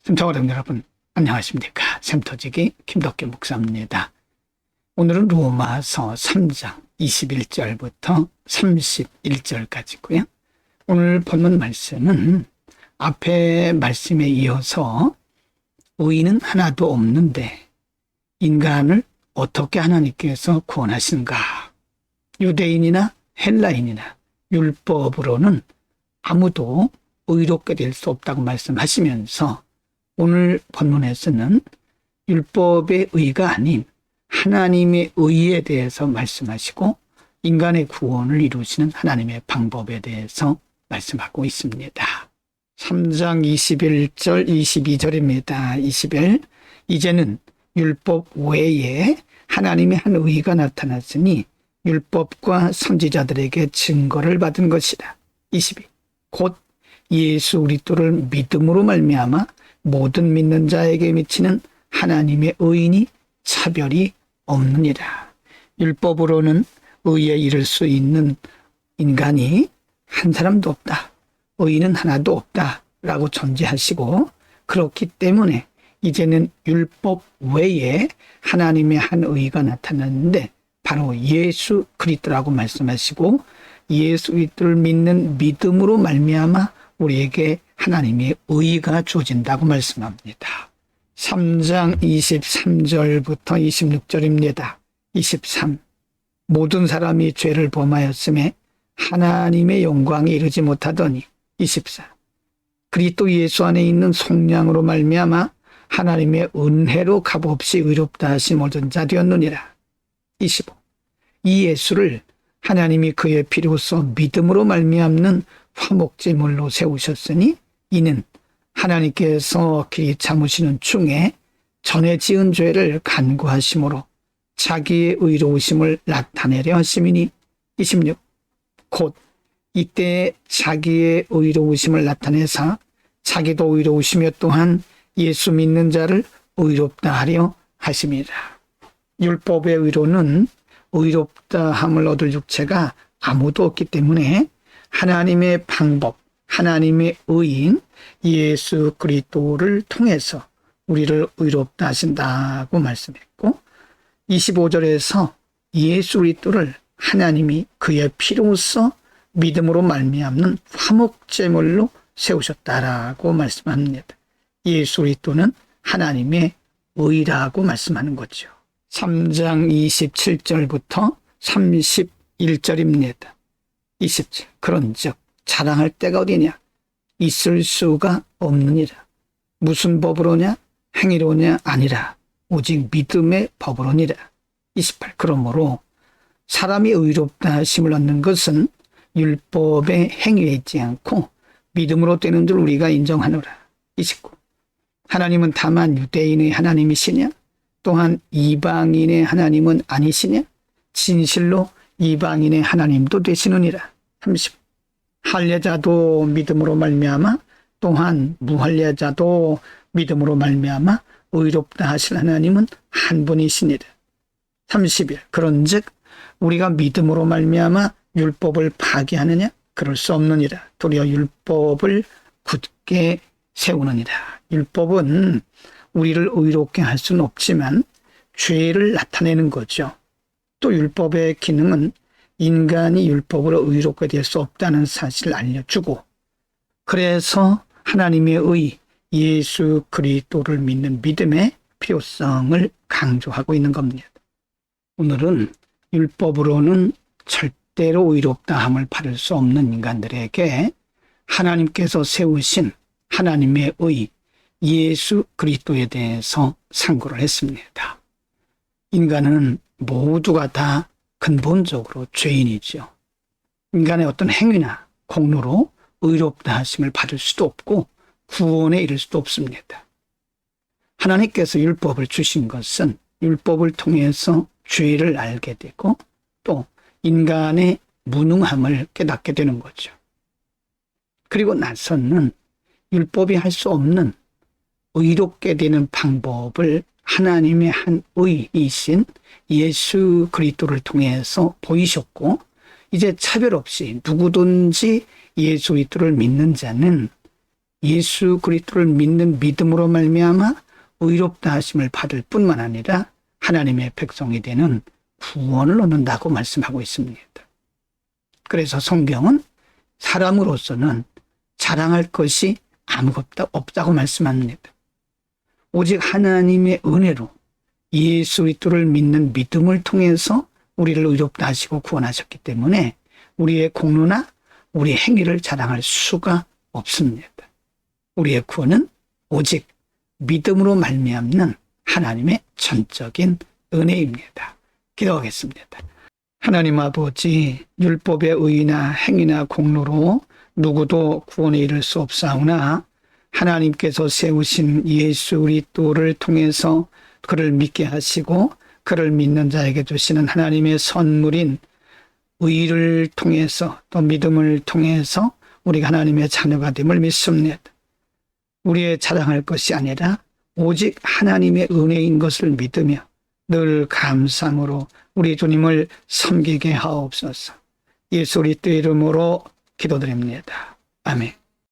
시청자 여러분 안녕하십니까. 샘터지기 김덕기 목사입니다. 오늘은 로마서 3장 21절부터 31절까지고요. 오늘 본문 말씀은 앞에 말씀에 이어서 의인은 하나도 없는데 인간을 어떻게 하나님께서 구원하시는가. 유대인이나 헬라인이나 율법으로는 아무도 의롭게 될 수 없다고 말씀하시면서 오늘 본문에서는 율법의 의가 아닌 하나님의 의에 대해서 말씀하시고 인간의 구원을 이루시는 하나님의 방법에 대해서 말씀하고 있습니다. 3장 21절 22절입니다. 20일 이제는 율법 외에 하나님의 한 의가 나타났으니 율법과 선지자들에게 증거를 받은 것이다. 22. 곧 예수 그리스도를 믿음으로 말미암아 모든 믿는 자에게 미치는 하나님의 의인이 차별이 없느니라. 율법으로는 의에 이를 수 있는 인간이 한 사람도 없다. 의인은 하나도 없다. 라고 전제하시고 그렇기 때문에 이제는 율법 외에 하나님의 한 의가 나타났는데 바로 예수 그리스도라고 말씀하시고 예수 그리스도를 믿는 믿음으로 말미암아 우리에게 하나님의 의가 주어진다고 말씀합니다. 3장 23절부터 26절입니다. 23. 모든 사람이 죄를 범하였음에 하나님의 영광에 이르지 못하더니 24. 그리스도 예수 안에 있는 속량으로 말미암아 하나님의 은혜로 값없이 의롭다 하심 얻은 자 되었느니라. 25. 이 예수를 하나님이 그의 피로써 믿음으로 말미암는 화목제물로 세우셨으니 이는 하나님께서 길이 참으시는 중에 전에 지은 죄를 간구하심으로 자기의 의로우심을 나타내려 하심이니 26. 곧 이때 자기의 의로우심을 나타내사 자기도 의로우시며 또한 예수 믿는 자를 의롭다 하려 하심이라. 율법의 의로는 의롭다 함을 얻을 육체가 아무도 없기 때문에 하나님의 방법, 하나님의 의인 예수 그리스도를 통해서 우리를 의롭다 하신다고 말씀했고 25절에서 예수 그리스도를 하나님이 그의 피로써 믿음으로 말미암는 화목제물로 세우셨다라고 말씀합니다. 예수 그리스도는 하나님의 의라고 말씀하는 거죠. 3장 27절부터 31절입니다. 27. 그런즉 자랑할 때가 어디냐? 있을 수가 없느니라. 무슨 법으로냐? 행위로냐? 아니라 오직 믿음의 법으로니라. 28. 그러므로 사람이 의롭다 하심을 얻는 것은 율법의 행위에 있지 않고 믿음으로 되는 줄 우리가 인정하노라. 29. 하나님은 다만 유대인의 하나님이시냐? 또한 이방인의 하나님은 아니시냐? 진실로 이방인의 하나님도 되시느니라. 30. 할례자도 믿음으로 말미암아 또한 무할례자도 믿음으로 말미암아 의롭다 하실 하나님은 한 분이시니라. 31. 그런즉 우리가 믿음으로 말미암아 율법을 파기하느냐? 그럴 수 없느니라. 도리어 율법을 굳게 세우느니라. 율법은 우리를 의롭게 할 수는 없지만 죄를 나타내는 거죠. 또 율법의 기능은 인간이 율법으로 의롭게 될 수 없다는 사실을 알려주고 그래서 하나님의 의 예수 그리스도를 믿는 믿음의 필요성을 강조하고 있는 겁니다. 오늘은 율법으로는 절대로 의롭다 함을 받을 수 없는 인간들에게 하나님께서 세우신 하나님의 의 예수 그리스도에 대해서 상고를 했습니다. 인간은 모두가 다 근본적으로 죄인이죠. 인간의 어떤 행위나 공로로 의롭다 하심을 받을 수도 없고 구원에 이를 수도 없습니다. 하나님께서 율법을 주신 것은 율법을 통해서 죄를 알게 되고 또 인간의 무능함을 깨닫게 되는 거죠. 그리고 나서는 율법이 할 수 없는 의롭게 되는 방법을 하나님의 한 의이신 예수 그리스도를 통해서 보이셨고 이제 차별 없이 누구든지 예수 그리스도를 믿는 자는 예수 그리스도를 믿는 믿음으로 말미암아 의롭다 하심을 받을 뿐만 아니라 하나님의 백성이 되는 구원을 얻는다고 말씀하고 있습니다. 그래서 성경은 사람으로서는 자랑할 것이 아무것도 없다고 말씀합니다. 오직 하나님의 은혜로 예수 그리스도를 믿는 믿음을 통해서 우리를 의롭다 하시고 구원하셨기 때문에 우리의 공로나 우리의 행위를 자랑할 수가 없습니다. 우리의 구원은 오직 믿음으로 말미암는 하나님의 전적인 은혜입니다. 기도하겠습니다. 하나님 아버지, 율법의 의나 행위나 공로로 누구도 구원에 이를 수 없사오나 하나님께서 세우신 예수 그리스도를 통해서 그를 믿게 하시고 그를 믿는 자에게 주시는 하나님의 선물인 의를 통해서 또 믿음을 통해서 우리가 하나님의 자녀가 됨을 믿습니다. 우리의 자랑할 것이 아니라 오직 하나님의 은혜인 것을 믿으며 늘 감사함으로 우리 주님을 섬기게 하옵소서. 예수 그리스도의 이름으로 기도드립니다. 아멘.